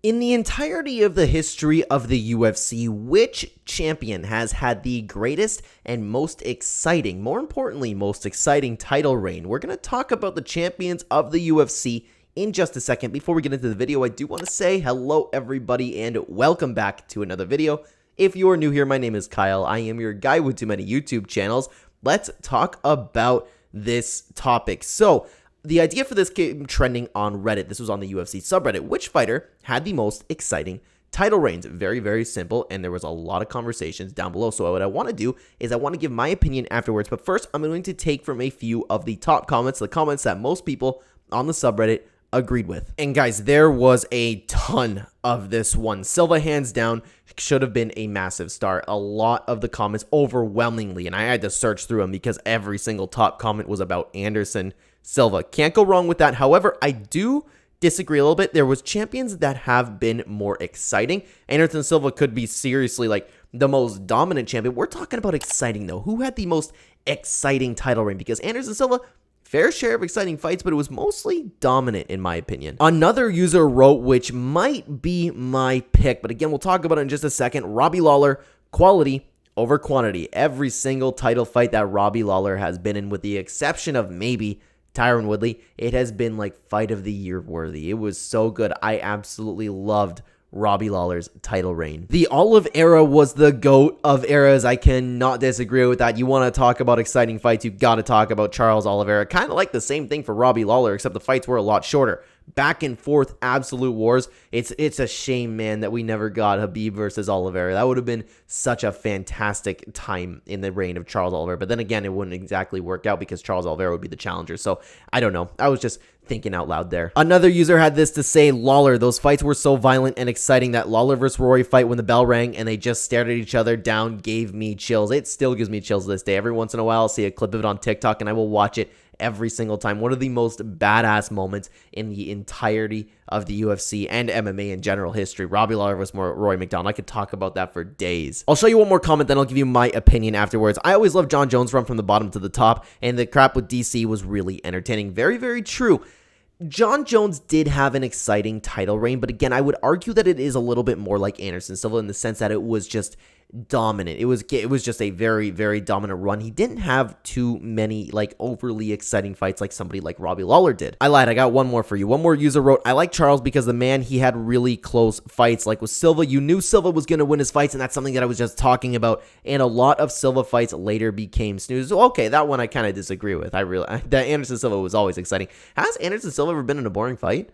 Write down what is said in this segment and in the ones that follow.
In the entirety of the history of the UFC, which champion has had the greatest and most exciting, more importantly, most exciting title reign? We're going to talk about the champions of the UFC in just a second. Before we get into the video, I do want to say hello everybody and welcome back to another video. If you are new here, my name is Kyle. I am your guy with too many YouTube channels. Let's talk about this topic. So, the idea for this came trending on Reddit. This was on the UFC subreddit. Which fighter had the most exciting title reigns? Very, very simple, and there was a lot of conversations down below. So what I want to do is I want to give my opinion afterwards. But first, I'm going to take from a few of the top comments, the comments that most people on the subreddit agreed with. And guys, there was a ton of this one. Silva, hands down, should have been a massive star. A lot of the comments overwhelmingly, and I had to search through them because every single top comment was about Anderson Silva. Can't go wrong with that. However, I do disagree a little bit. There was champions that have been more exciting. Anderson Silva could be seriously like the most dominant champion. We're talking about exciting though. Who had the most exciting title reign? Because Anderson Silva, fair share of exciting fights, but it was mostly dominant in my opinion. Another user wrote, which might be my pick, but again, we'll talk about it in just a second. Robbie Lawler, quality over quantity. Every single title fight that Robbie Lawler has been in, with the exception of maybe Tyron Woodley, it has been like fight of the year worthy. It was so good. I absolutely loved Robbie Lawler's title reign. The Olive era was the GOAT of eras. I cannot disagree with that. You want to talk about exciting fights, you got to talk about Charles Oliveira. Kind of like the same thing for Robbie Lawler, except the fights were a lot shorter. Back and forth, absolute wars. It's a shame, man, that we never got Khabib versus Oliveira. That would have been such a fantastic time in the reign of Charles Oliveira. But then again, it wouldn't exactly work out because Charles Oliveira would be the challenger. So I don't know. I was just thinking out loud there. Another user had this to say: Lawler, those fights were so violent and exciting. That Lawler versus Rory fight when the bell rang and they just stared at each other down gave me chills. It still gives me chills to this day. Every once in a while, I'll see a clip of it on TikTok and I will watch it every single time. One of the most badass moments in the entirety of the UFC and MMA in general history. Robbie Lawler versus Rory McDonald. I could talk about that for days. I'll show you one more comment, then I'll give you my opinion afterwards. I always love John Jones' run from the bottom to the top, and the crap with DC was really entertaining. Very, very true. John Jones did have an exciting title reign, but again, I would argue that it is a little bit more like Anderson Silva in the sense that it was just dominant. It was just a very, very dominant run. He didn't have too many like overly exciting fights like somebody like Robbie Lawler did. I lied. I got one more for you. One more user wrote, I like Charles because the man, he had really close fights. Like with Silva, you knew Silva was going to win his fights, and that's something that I was just talking about. And a lot of Silva fights later became snooze. Okay, that one I kind of disagree with. I realize that Anderson Silva was always exciting. Has Anderson Silva ever been in a boring fight?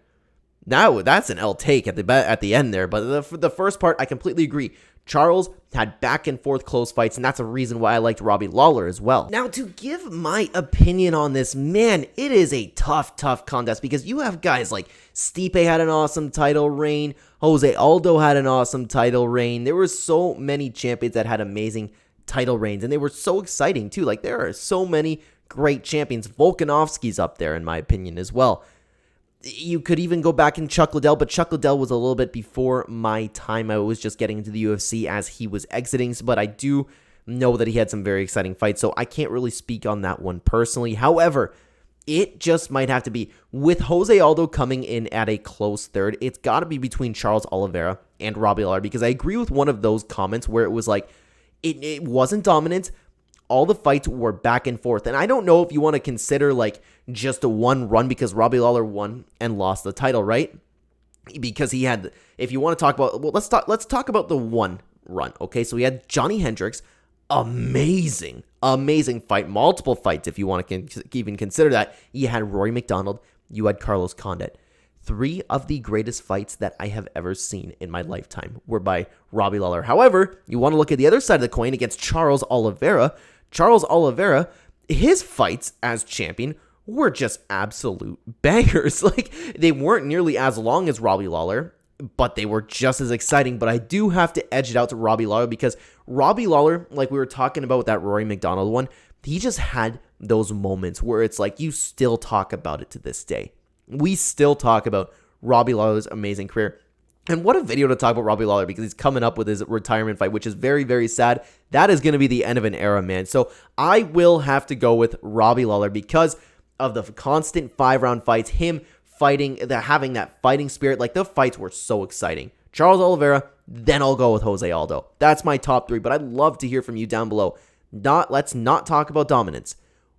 Now that's an L take at the end there. But the first part, I completely agree. Charles had back and forth close fights, and that's a reason why I liked Robbie Lawler as well. Now, to give my opinion on this, man, it is a tough contest because you have guys like Stipe had an awesome title reign, Jose Aldo had an awesome title reign. There were so many champions that had amazing title reigns, and they were so exciting too. Like, there are so many great champions. Volkanovski's up there in my opinion as well. You could even go back and Chuck Liddell, but Chuck Liddell was a little bit before my time. I was just getting into the UFC as he was exiting, but I do know that he had some very exciting fights, so I can't really speak on that one personally. However, it just might have to be, with Jose Aldo coming in at a close third, it's got to be between Charles Oliveira and Robbie Lawler, because I agree with one of those comments where it was like, it wasn't dominant. All the fights were back and forth. And I don't know if you want to consider like just a one run, because Robbie Lawler won and lost the title, right? Because he had, if you want to talk about, well, let's talk about the one run. Okay, so he had Johnny Hendricks, amazing fight, multiple fights if you want to even consider that. You had Rory McDonald, you had Carlos Condit. Three of the greatest fights that I have ever seen in my lifetime were by Robbie Lawler. However, you want to look at the other side of the coin against Charles Oliveira. Charles Oliveira, his fights as champion were just absolute bangers. Like, they weren't nearly as long as Robbie Lawler, but they were just as exciting. But I do have to edge it out to Robbie Lawler, because Robbie Lawler, like we were talking about with that Rory McDonald one, he just had those moments where it's like you still talk about it to this day. We still talk about Robbie Lawler's amazing career. And what a video to talk about Robbie Lawler, because he's coming up with his retirement fight, which is very, very sad. That is going to be the end of an era, man. So I will have to go with Robbie Lawler because of the constant 5-round fights, him fighting, having that fighting spirit. Like, the fights were so exciting. Charles Oliveira, then I'll go with Jose Aldo. That's my top 3, but I'd love to hear from you down below. Let's not talk about dominance.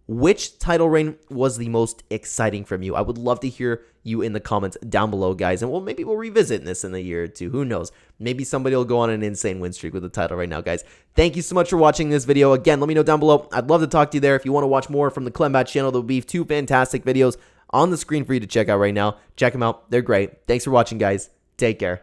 Which title reign was the most exciting from you? I would love to hear you in the comments down below, guys. And maybe we'll revisit this in a year or two. Who knows? Maybe somebody will go on an insane win streak with the title right now, guys. Thank you so much for watching this video. Again, let me know down below. I'd love to talk to you there. If you want to watch more from the Clenbat channel, there'll be 2 fantastic videos on the screen for you to check out right now. Check them out. They're great. Thanks for watching, guys. Take care.